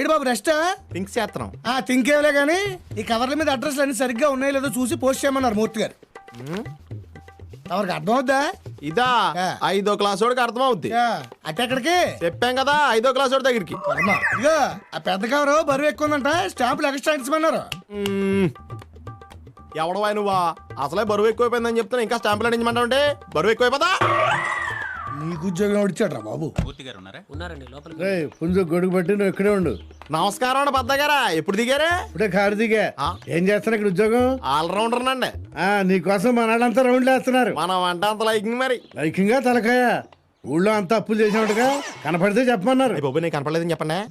ఏడు బాబు రెస్టా? థింక్ చేస్తున్నాం. థింకేవలే కానీ ఈ కవర్ల మీద అడ్రస్లు అన్ని సరిగ్గా ఉన్నాయో లేదో చూసి పోస్ట్ చేయమన్నారు మూర్తి గారు. ఎవరికి అర్థం అవుద్దా? ఇదా 5వ క్లాస్ వాడికి అర్థం అవుద్ది. అంటే ఎక్కడికి చెప్పాం కదా 5వ క్లాస్ వాడి దగ్గరికి. ఇదిగో ఆ పెద్ద కవరు బరువు ఎక్కువ ఉందంట, స్టాంపులు ఎక్స్ట్రా ఇచ్చమన్నారు. ఎవడవా నువ్వా? అసలే బరువు ఎక్కువైపోయిందని చెప్తున్నా ఇంకా స్టాంపులు అందించమంటా ఉంటే బరువు ఎక్కువైపోతా. నీకు ఉద్యోగం ఇచ్చాడు రా బాబు. పుంజు గొడుగు పట్టి నువ్వు ఇక్కడే ఉండు. నమస్కారం అండి బద్దగారా, ఎప్పుడు దిగారే? ఇప్పుడే కారు దిగా. ఏం చేస్తున్నా ఇక్కడ ఉద్యోగం? ఆల్రౌండర్ నండి. నీకోసం మన వాళ్ళంతా రౌండ్లు వేస్తున్నారు. మనం వంట అంత లైకింగ్ మరి. లైకింగా తలకాయ ఊళ్ళో అంతా అప్పులు చేసినట్టుగా కనపడితే చెప్పమన్నారు. బాబు నీకు కనపడలేదని చెప్పండి.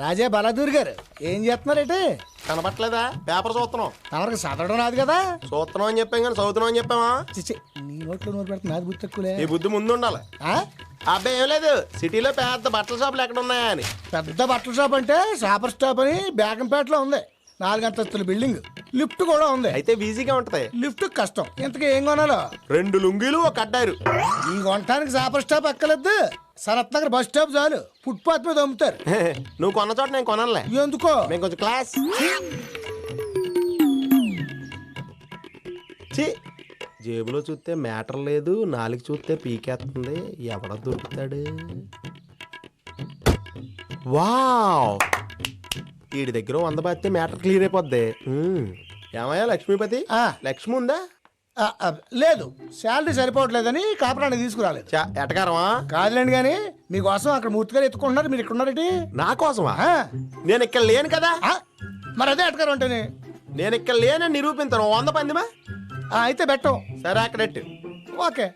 రాజా బలాదూర్ గారు ఏం చేస్తున్నారేంటి? కనపట్లేదా? పేపర్ చూస్తున్నాం. తమరికి చదవడం రాదు కదా? చూస్తున్నాం అని చెప్పాం కానీ చదువుతున్నాం అని చెప్పామా? నీ నోట్లో నోరు పెడుతున్నా, నాది బుద్ధి తక్కువలే. ఈ బుద్ధి ముందు ఉండాలి. అబ్బాయి ఏం లేదు, సిటీలో పెద్ద బట్టల షాపులు ఎక్కడ ఉన్నాయా అని. పెద్ద బట్టల షాప్ అంటే షాపర్ స్టాప్ అని బేగంపేటలో ఉంది. 4 అంతస్తుల బిల్డింగ్, లిఫ్ట్ కూడా ఉంది. అయితే ఈజీగా ఉంటది. లిఫ్ట్ కష్టం. ఇంతకీ ఏం కొనాలో? 2 లుంగీలు ఒక కడ్డారు. ఈ కొనటానికి షాపర్ స్టాప్ ఎక్కలేదు, సరత్ నగర్ బస్ స్టాప్ చాలు. ఫుట్పాత్ మీద అమ్ముతారు. నువ్వు కొన్న చోట నేను కొనలే. ఎందుకో? మేము కొంచెం క్లాస్. జేబులో చూస్తే మ్యాటర్ లేదు, నాలుగు చూస్తే పీకేస్తుంది. ఎవడ దొరుకుతాడు? వావ్, వీడి దగ్గర 100 బాస్తే మ్యాటర్ క్లియర్ అయిపోద్ది. ఏమయ్యా లక్ష్మీపతి? లక్ష్మి ఉందా? లేదు, శాలరీ సరిపోవట్లేదని కాపురాన్ని తీసుకురాలేదు. ఎటకారమా? కాదులేండి కానీ మీకోసం అక్కడ మూర్తి గారు ఎత్తుకుంటున్నారు, మీరు ఇక్కడ ఉన్నారేంటి? నా కోసమా? నేను ఇక్కడ లేను కదా. మరి అదే ఎటకారం అంటేనే. నేను ఇక్కడ లేనని నిరూపించను. 100 పందిమా? అయితే బెట్టం. సరే అక్కడెట్టు. ఓకే.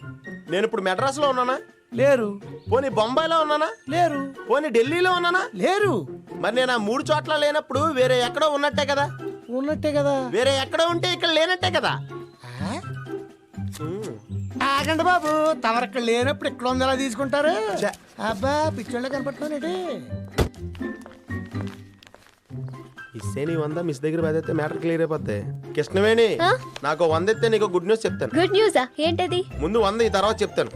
నేను ఇప్పుడు మెడ్రాస్ లో ఉన్నానా? లేరు. పోనీ బొంబాయిలో ఉన్నానా? లేరు. పోనీ ఢిల్లీలో ఉన్నానా? లేరు. మరి నేను ఆ 3 చోట్ల లేనప్పుడు వేరే ఎక్కడో ఉన్నట్టే కదా? ఉన్నట్టే కదా. వేరే ఎక్కడో ఉంటే ఇక్కడ లేనట్టే కదా? ఆగండి బాబు, తమరక్కడ లేనప్పుడు ఇక్కడ ఉంది ఎలా తీసుకుంటారు? అబ్బా పిచ్చోళ్ళ కనపడుతున్నానండి. ఇస్తే నీ 100 మిస్ దగ్గర పడితే మ్యాటర్ క్లియర్ అయిపోద్ది. కృష్ణవేణి, నాకు 100 ఇస్తే నీకు గుడ్ న్యూస్ చెప్తాను. గుడ్ న్యూసా? ఏంటది? ముందు 100 ఈ తర్వాత చెప్తాను.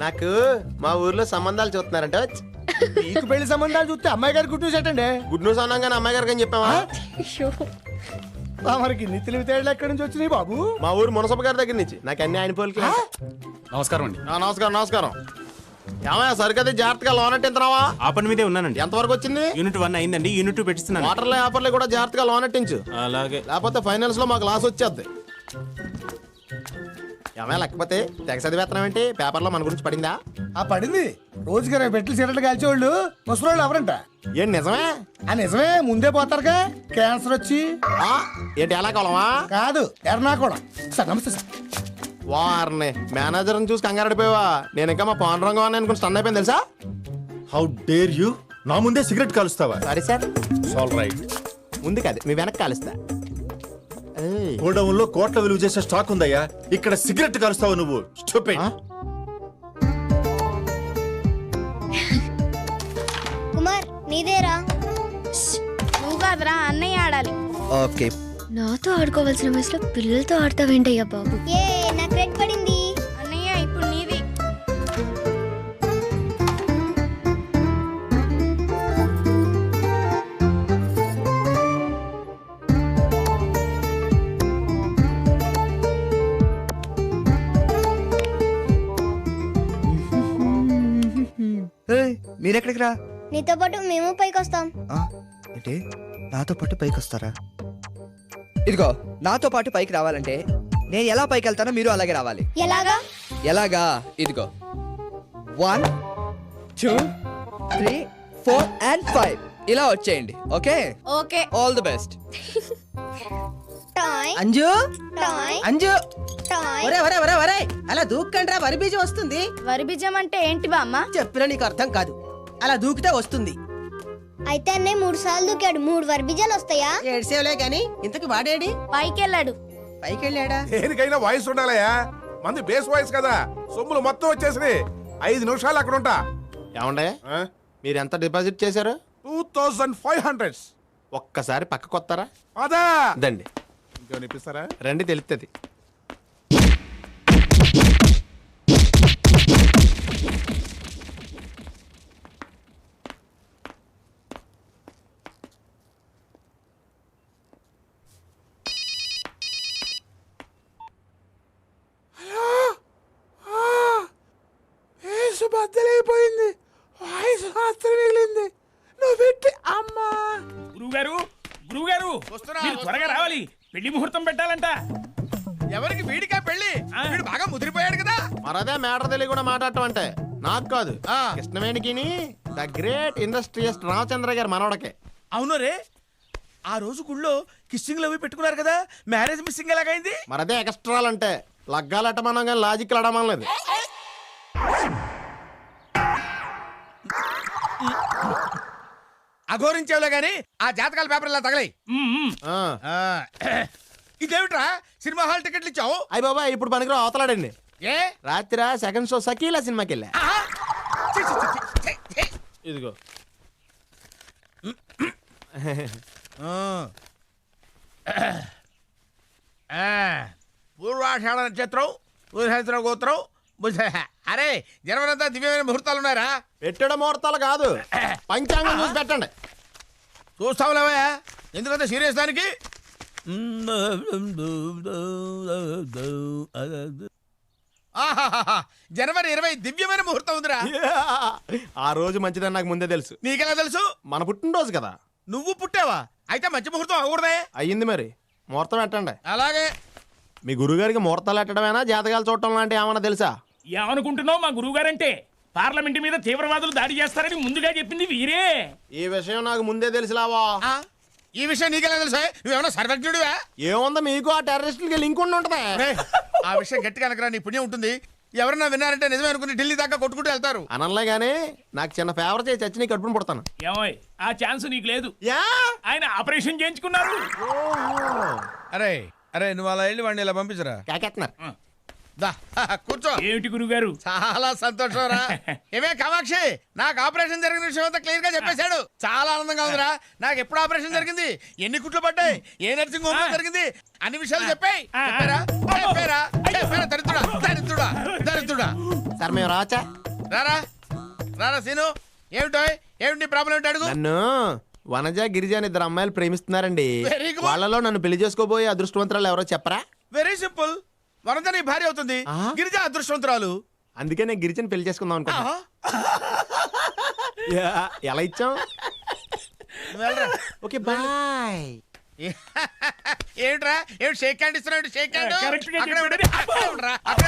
నాకు మా ఊర్లో సంబంధాలు చూస్తున్నారంట. నీకు పెళ్లి సంబంధాలు చూస్తే అమ్మాయి గారి గుడ్ న్యూస్ ఏంటండి? గుడ్ న్యూస్ అన్నాం కానీ అమ్మాయి గారికి అని చెప్పావా? మనకి ఇన్ని తెలివితేటలు ఎక్కడి నుంచి వచ్చినాయి బాబు? మా ఊరు మునసప్ప గారి దగ్గర నుంచి. నాకు అన్ని ఆయన పోలికి. నమస్కారం అండి. నమస్కారం. నమస్కారం. ఏమయ్యా సరికదా జాగ్రత్తగా లోన్ అంటించున్నావా? ఆ పని మీదే ఉన్నానండి. ఎంతవరకు వచ్చింది? యూనిట్ 1 అయిందండి, యూనిట్ 2 పెట్టిస్తున్నాను. వాటర్లో ఆఫర్లు కూడా జాగ్రత్తగా లోన్ అట్టించు. అలాగే. లేకపోతే ఫైనాన్స్ లో మాకు లాస్ వచ్చేద్ది. ఏమైనా లేకపోతే తెగ చదివేత్తనం ఏంటి? పేపర్లో మన గురించి పడిందా? పడింది. రోజుకి 20 పెట్లు సిగరెట్లు కాల్చేవాళ్ళు ముసలోళ్ళు ఎవరంట? ఏంటి నిజమే? నిజమే, ముందే పోతారుగా. క్యాన్సర్ వచ్చి. ఏంటి ఎలా కొలవా? కాదు, ఎర్నాకుళం. సార్ నమస్తే సార్. వారిని మేనేజర్ని చూసి కంగారడిపోయావా? నేను ఇంకా మా పాండురంగం అని అనుకుని స్టన్ అయిపోయింది తెలుసా? How dare you? నా ముందే సిగరెట్ కాలుస్తావా? సరే సార్. All right. ముందు కాదు, మీ వెనక్కి కాలుస్తా. గోడౌన్ లో కోట్ల విలువ చేసే స్టాక్ ఉందయ్యా, ఇక్కడ సిగరెట్ కాలుస్తావా నువ్వు? స్టూపిడ్. కుమార్ నీదేరా. నువ్వు కాదురా, అన్నయ్య ఆడాలి. ఓకే. నాతో ఆడుకోవాల్సిన వయసులో పిల్లలతో ఆడతావేంటయ్యా బాబు? ఏ నాకు రెడ్ పడింది. అన్నయ్య ఇప్పుడు నీది. మీరెక్కడికి రా? నీతో పాటు మేము పైకి వస్తాం. ఏంటి నాతో పాటు పైకి వస్తారా? ఇదిగో నాతో పాటు పైకి రావాలంటే నేను ఎలా పైకి వెళ్తానో మీరు అలాగే రావాలి. ఎలాగా? ఎలాగా? ఇదిగో 1 2 3 4 and 5 ఇలా వచ్చేయండి. Okay okay. All the best. Toy Anju toy Anju toy. ఒరే ఒరే ఒరే ఒరే అలా దూక్కండ్రా, వరి బీజం వస్తుంది. వరి బీజం అంటే ఏంటి బామ్మ? చెప్పినా నీకు అర్థం కాదు. అలా దూకితే వస్తుంది. అయితే అన్నయ్య 3 సార్లు దూకాడు, 3 వర్బిజాలు వస్తాయా? ఏడ్సేవలే గాని ఇంతకి వాడేడి? పైకి వెళ్ళాడు. పైకి వెళ్ళాడా? దేనికైనా వాయిస్ ఉండాలయా, మంది బేస్ వాయిస్ కదా. సొమ్ములు మొత్తం వచ్చేసి 5 నిమిషాలు అక్కడ ఉంటా. ఏమండే మీరు ఎంత డిపాజిట్ చేశారు? 2500. ఒక్కసారి పక్క కొత్తారా? అదా దండి. ఇంకేమైనా ఇప్పిస్తారా? రండి తెలుస్తుంది. త్వరగా రావాలి పెళ్లి ముహూర్తం పెట్టాలంట. ఎవరికి వీడికా పెళ్లి? వీడు బాగా ముదిరిపోయాడు కదా. మరదే మ్యాటర్ తెలియకుండా మాట్లాడటం అంటే నాకు కాదు, కృష్ణవేణికి ద గ్రేట్ ఇండస్ట్రియలిస్ట్ రామచంద్ర గారు మనవడకే. అవును రే, ఆ రోజు గుళ్ళో కిస్సింగ్లు అవి పెట్టుకున్నారు కదా, మ్యారేజ్ మిస్సింగ్ ఎలాగైంది? మరదే ఎక్స్ట్రాలు అంటే లగ్గాలు అట్టమనం కానీ లాజిక్ అడమనలేదు. అఘోరించేవులే గాని ఆ జాతకాల పేపర్ ఇలా తగలయి. ఆ. ఇదేమిట్రా సినిమా హాల్ టికెట్లు ఇచ్చావు? అయ్య బాబా ఇప్పుడు పనికిరా అవతలాడండి. ఏ రాత్రి సెకండ్ షో సకీలా సినిమాకి వెళ్ళా. ఛీ, ఛీ, ఛీ, ఛీ, ఛీ. ఇదిగో పూర్వాషాఢ నక్షత్రం, పూర్వేశ్వర గోత్రం, అరే జనవరంతా దివ్యమైన ముహూర్తాలు ఉన్నారా? పెట్టడం ముహూర్తాలు కాదు, పంచాంగం చూసి పెట్టండి. చూస్తావులేవయ్యా, ఎందుకంత సీరియస్ దానికి? ఆహాహాహా, జనవరి 20 దివ్యమైన ముహూర్తం ఉందిరా. ఆ రోజు మంచిదని నాకు ముందే తెలుసు. నీకెలా తెలుసు? మన పుట్టినరోజు కదా. నువ్వు పుట్టావా? అయితే మంచి ముహూర్తం అవ్వకూడదే. అయ్యింది మరి, ముహూర్తం పెట్టండి. అలాగే. మీ గురుగారికి ముహూర్తాలు పెట్టడమేనా జాతకాలు చూడటం లాంటి ఏమన్నా తెలుసా? ఏమనుకుంటున్నావు మా గురువు గారంటే? పార్లమెంట్ మీద తీవ్రవాదులు దాడి చేస్తారని ముందుగా చెప్పింది వీరే. ఈ విషయం నాకు ముందే తెలుసులావా. ఈ విషయం నీకెలా తెలుసా? నువ్వేమన్నా సర్వజ్ఞుడివా? ఏముంది, మీకు ఆ టెర్రరిస్టులకి లింక్ ఉండి ఉంటది. ఆ విషయం గట్టిగా అనకరా, నీ పుణ్యం ఉంటుంది. ఎవరన్నా విన్నారంటే నిజమే అనుకుని ఢిల్లీ దాకా కొట్టుకుంటూ వెళ్తారు. అనలే గానీ నాకు చిన్న ఫేవర్ చేసి చచ్చి నీ కడుపుని పుడతాను. ఏమోయ్, ఆ ఛాన్స్ నీకు లేదు. యా ఆయన ఆపరేషన్ చేయించుకున్నారు. అరే అరే, నువ్వు అలా వెళ్ళి వాడిని ఇలా పంపించరా. కాకెత్తున్నారు. దా కూర్చో. ఏమిటి గురుగారు? చాలా సంతోషం రా. ఏమే కామాక్షి, నాకు ఆపరేషన్ జరిగిన విషయం అంతా క్లియర్ గా చెప్పేశాడు. చాలా ఆనందంగా ఉందిరా. నాకు ఎప్పుడు ఆపరేషన్ జరిగింది, ఎన్ని కుట్లు పడ్డాయి, ఏ నర్సింగ్ హోమ్ లో జరిగింది, అన్ని విషయాలు చెప్పాయి. దరిద్రుడా దరిద్రుడా దరిద్రుడా. సార్ మేము రావచ్చా? రారా రారా సీను, ఏమిటో ఏమిటి ప్రాబ్లం ఏంటి అడుగు. నన్ను వనజ గిరిజ అని ఇద్దరు అమ్మాయిలు ప్రేమిస్తున్నారండి. Very good. వాళ్ళలో నన్ను పెళ్లి చేసుకోబోయే అదృష్టవంతురాలు ఎవరో చెప్పరా? వెరీ సింపుల్, వరంత నీ భార్య అవుతుంది, గిరిజ అదృష్టవంతురాలు. అందుకే నేను గిరిజని పెళ్లి చేసుకుందాం అనుకున్నా. ఎలా ఇచ్చాం? Okay bye. ఏమిట్రా ఏమిటి షేక్ హ్యాండ్ ఇస్తున్నాడు? షేక్ హ్యాండ్ Correct గా అక్కడ చెప్పాడు. అక్కడ